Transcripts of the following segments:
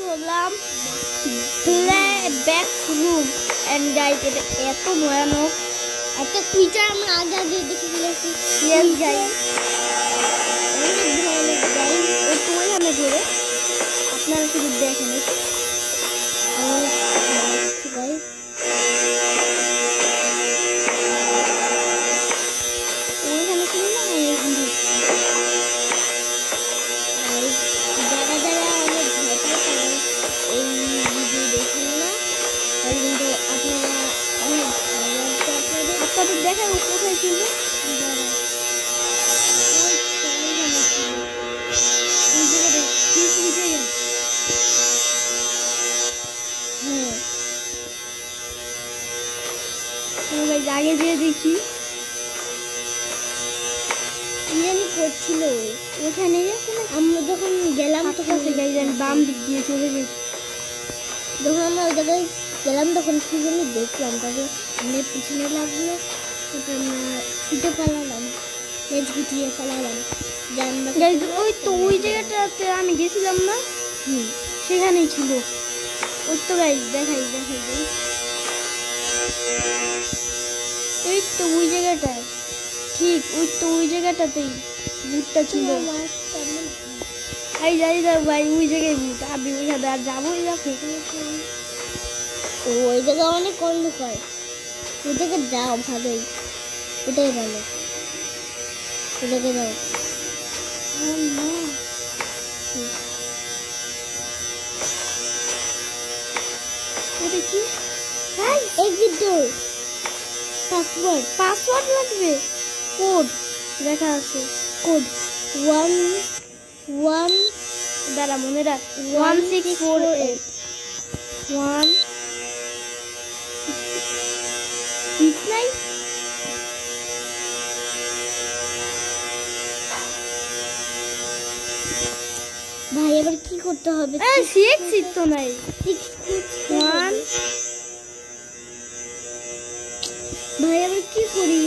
হলাম back room and guys এটা এত ভয়ানক একটা ক্রিচার আমরা আগে আগে দেখে ফেলেছি। ইয়েস গাইস অনেক ভয়ানক গাইস একটু ওইখানে ধরে আপনারা শুধু দেখেন গাইস ওইখানে ছিল না যারা যারা অনেক ভয় পায় এই ভিডিও দেখেন না আর কিন্তু আপনারা অনেক আপনাদের দেখার কোথায় ছিল আগে যেয়ে দেখি জানি করছিল ওখানে আমরা যখন গেলাম তখন বাম দিক দিয়ে চলে গেছি। যখন আমরা ওই জায়গায় গেলাম তখন কি জানি দেখলাম তারপরে আমাদের পিছনে লাগলো ছুটে পালালাম লেজ গুটিয়ে পালালাম। ওই তো ওই জায়গাটাতে আমি গেছিলাম না সেখানেই ছিল ওই তো গাইজ দেখাই এই তো ওই জায়গাটায় ঠিক ওই তো ওই জায়গাটাতেই ভূতটা ছিল। এই যাই যাও ভাই ওই জায়গায় ভূত আমি ওইখানে আর যাবোই না ওই জায়গা অনেক অন্ধকার ওই জায়গায় যাও ভালোই ওটাই ভালো ওই জায়গায় যাও এটা কি এক্সিট ডোর পাসওয়ার্ড লাগবে কোড লেখা আছে কোড 1 দাঁড়া মনে রাখ 1648 169 ভাই এবার কি করতে হবে 6 তো নাই 1 ভাই আমি কি করি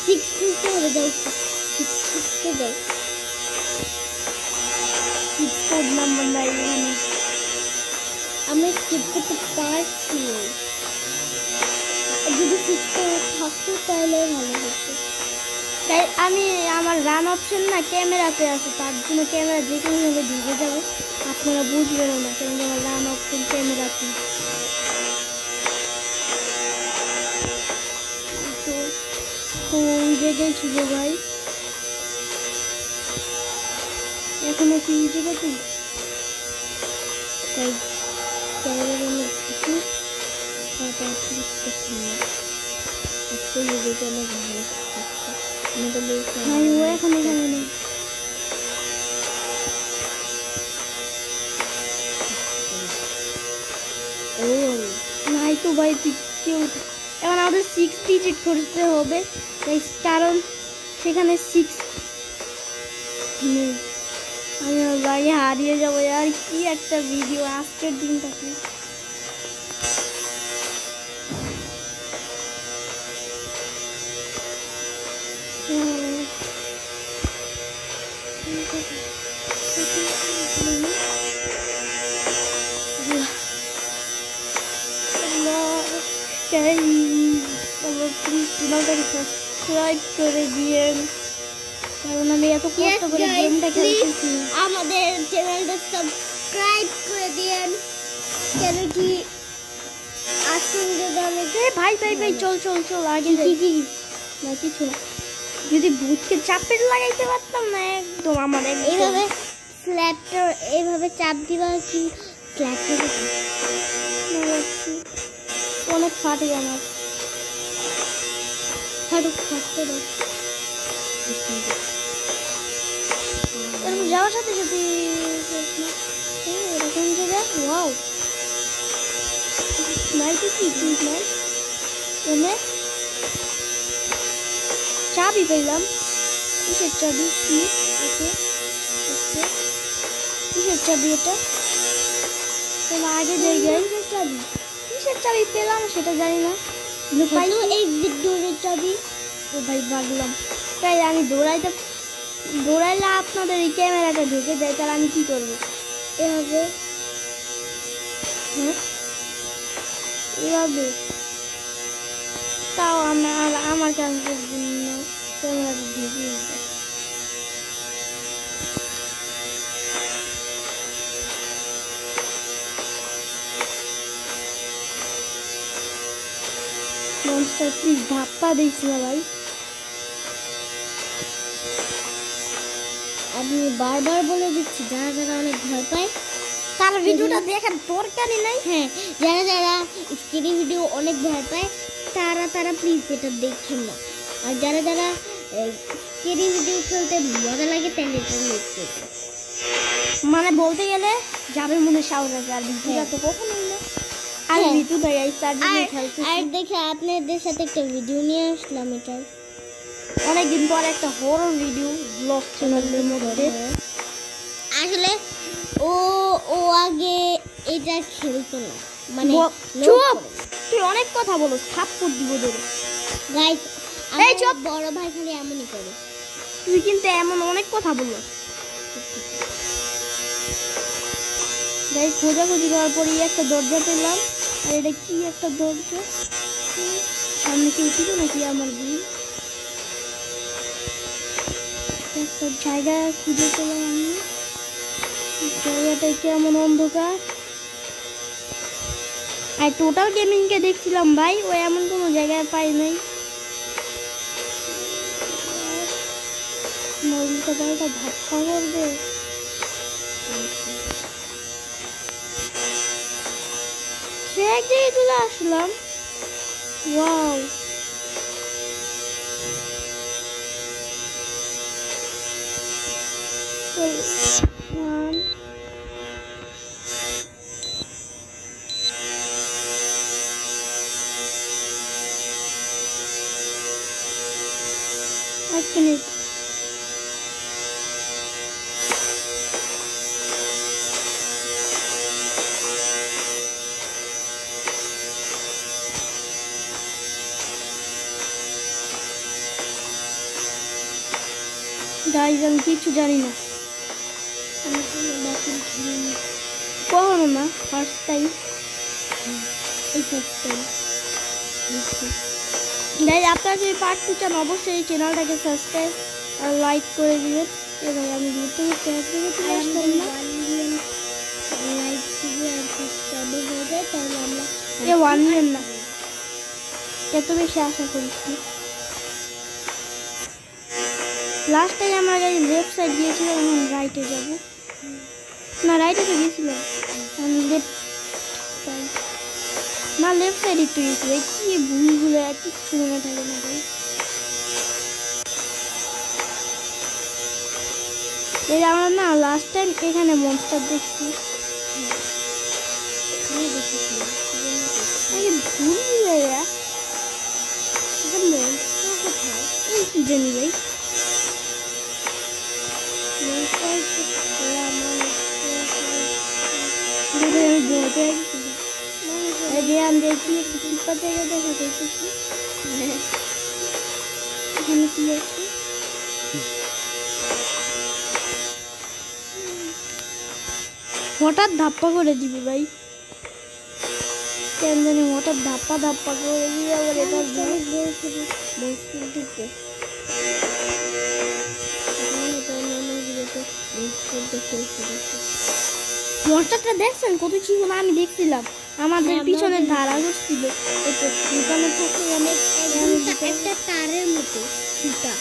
6 খুঁজতে হবে যাও 6 খুঁজতে যাও 6 কোড নাম্বার নাই এখানে আমি স্কিপ করতে পারছি যদি 6 কোড থাকতো তাহলে ভালো হতো। তাই আমি আমার রান অপশন না ক্যামেরাতে আছে তার জন্য ক্যামেরা যে কোনোভাবে ঢুকে যাবে আপনারা বুঝবেন না কারণ আমার রান অপশন ক্যামেরাতে ওই জায়গায় ছিল ভাই এখনো কি জায়গাতে তাই ক্যামেরা কিছু এখন এখানে নেই ও নাই তো ভাই কেউ এখন আমাদের 6 ডিজিট করতে হবে কারণ সেখানে 6 নেই আমি ভাই হারিয়ে যাবো আর কি একটা ভিডিও আজকের দিনটাকে সাবস্ক্রাইব করে দিয়েন কারণ আমি এত কষ্ট করে গেমটা খেলতেছি আমাদের চ্যানেলটা সাবস্ক্রাইব করে দিয়েন কেন কি আসুন ভাই চল আগে কি না কিছু না যদি ভূতকে চাপের লাগাইতে পারতাম না একদম আমার এইভাবে স্ল্যাপটা এইভাবে চাপ দিবা কি স্ল্যাপটা অনেক ফাটে আমার ফাটতে দাও এরকম যাওয়ার সাথে সাথে এরকম জায়গা ওয়াও নাইতে কি নাই এনে চাবি পেলাম কিসের চাবি কি ওকে কিসের চাবি এটা তোমার আগে জায়গায় চাবি কিসের চাবি পেলাম সেটা জানি না পাইলো এই ডোরের চাবি ও ভাই ভাগলাম তাই আমি দৌড়াইলে আপনাদের এই ক্যামেরাটা ঢুকে যায় তাহলে আমি কি করবো এভাবে এভাবে তাও আমার কাছে ক্যামেরা ঢুকিয়ে মনস্টার প্লিজ ধাপ্পা দিচ্ছি না ভাই। আমি বারবার বলে দিচ্ছি যারা যারা অনেক ভয় পায় তার ভিডিওটা দেখার দরকারই নাই। হ্যাঁ, যারা যারা স্ক্রি ভিডিও অনেক ভয় পায় তারা প্লিজ এটা দেখেন না। আর যারা যারা স্ক্রি ভিডিও খেলতে মজা লাগে তাহলে এটা দেখতে। মানে বলতে গেলে যাদের মনে সাহস আছে আর ভিডিওটা তো কখনোই না। আর ভিডিও তো এই চার্জিং খেলতে আর দেখে আপনাদের সাথে একটা ভিডিও নিয়ে আসলাম। এটা অনেকদিন পর একটা হরর ভিডিও ব্লগ চ্যানেলের মধ্যে। আসলে ও আগে এটা খেলতো না, মানে চুপ তুই অনেক কথা বলো, থাপ্পড় দিব ধরে। গাইস এই চুপ, বড় ভাই খালি এমনই করে, তুই কিন্তু এমন অনেক কথা বলো। গাইস খোঁজাখুঁজি করার পরে একটা দরজা পেলাম। আর এটা কি একটা দরজা, সামনে কেউ ছিল নাকি আমার দিন। একটা জায়গা খুঁজে পেলাম আমি, জায়গাটা কেমন অন্ধকার। আর টোটাল গেমিংকে দেখছিলাম ভাই, ও এমন কোনো জায়গায় পাই নাই। মোবাইলটা বাড়িটা ধাক্কা করবে। সে এক জায়গায় চলে আসলাম। ওয়াও, এক মিনিট। গাইস আমি কিছু জানি না, কখনো না, ফার্স্ট টাইম। গাইস আপনারা যদি পার্ট 2 চান অবশ্যই এই চ্যানেলটাকে সাবস্ক্রাইব আর লাইক করে দিবেন। এবং আমি ইউটিউবে চ্যানেল থেকে চলে আসলাম না, লাইক দিয়ে আর সাবস্ক্রাইব হয়ে যায় তাহলে আমরা 1 মিলিয়ন না, এত বেশি আশা করছি। লাস্ট টাইম আমরা লেফট সাইড গিয়েছিলাম, এখন রাইটে যাব না, রাইটে তো গিয়েছিলাম লেফট সাইড না, লেফট সাইড একটু গিয়েছিল। কি ভুলগুলো কিচ্ছু মনে থাকে না ভাই। এই আমরা না লাস্ট টাইম এখানে মনস্টার দেখছি, ভুল জায়গা মনস্টার কোথায় এই কি জানি ভাই। হঠাৎ ধাপ্পা করে দিবি ভাই, কেন জানি হঠাৎ ধাপ্পা করে দিবি। আবার এটা মনস্টারটা দেখছেন কত চিকন, আমি দেখছিলাম আমাদের পিছনে ধারা করছিল। একটা তারের মতো সুতা,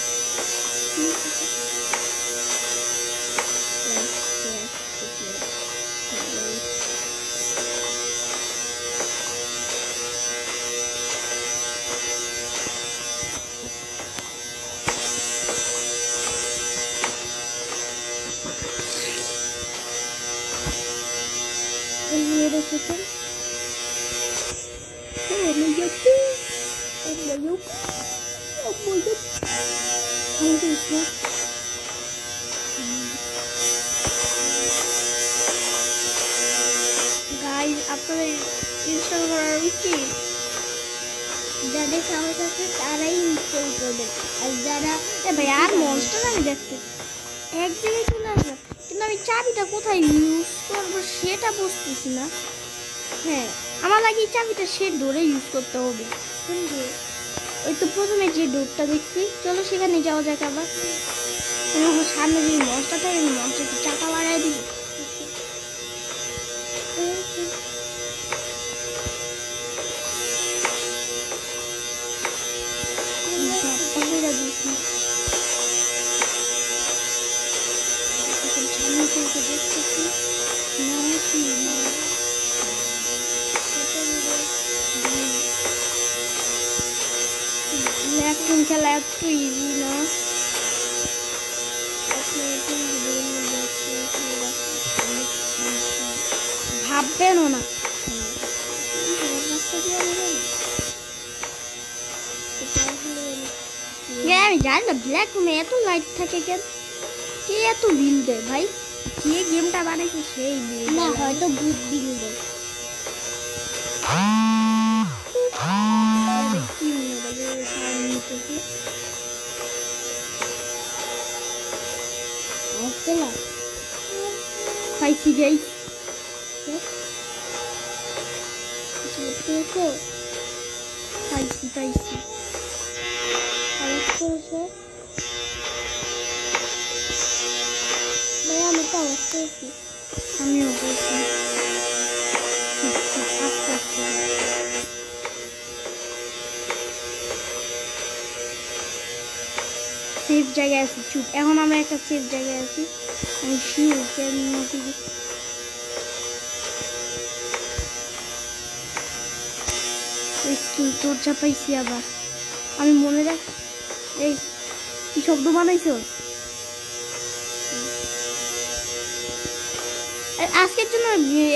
আপনাদের ইনস্টল করার উচিত। যাদের সাহস আছে তারাই ইনস্টল করবেন। আর যারা ভাই আর মনস্টার আমি দেখতে এক জায়গায় চলে আসলাম, কিন্তু আমি চাবিটা কোথায় ইউজ করবো সেটা বুঝতেছি না। হ্যাঁ আমার লাগে এই চাবিটা সে ডোরে ইউজ করতে হবে। ওই তো প্রথমে যে ডোরটা দেখছি, চলো সেখানে যাওয়া যাক। আবার সামনে যদি মনস্টার থাকে মনস্টারকে চাকা লাগাই দিই। এখন খেলা এত ইজি না, ভাববেনও না। আমি জানি না ব্ল্যাক রুমে এত লাইট থাকে কেন, কে এত বিল দেয় ভাই? যে গেমটা বানাইছে সেই বিল না, হয়তো ভূত বিল দেয়। পাইছি গাই, পাইছি পাইছি। আমি তো অবশ্যই আমিও বলছি সেফ জায়গায় আছি। চুপ, এখন আমরা একটা সেফ জায়গায় আছি। আমি শিওর কেন তোর চাপাইছি আবার। আমি মনে রাখ, এই কি শব্দ বানাইছ? আজকের জন্য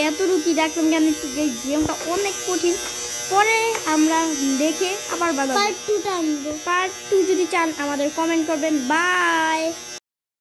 এতটুকু রাখলাম কেন, এই গেমটা অনেক কঠিন। পরে আমরা দেখে আবার বানাবো। পার্ট 2টা আনবো। পার্ট 2 যদি চান আমাদের কমেন্ট করবেন। বাই।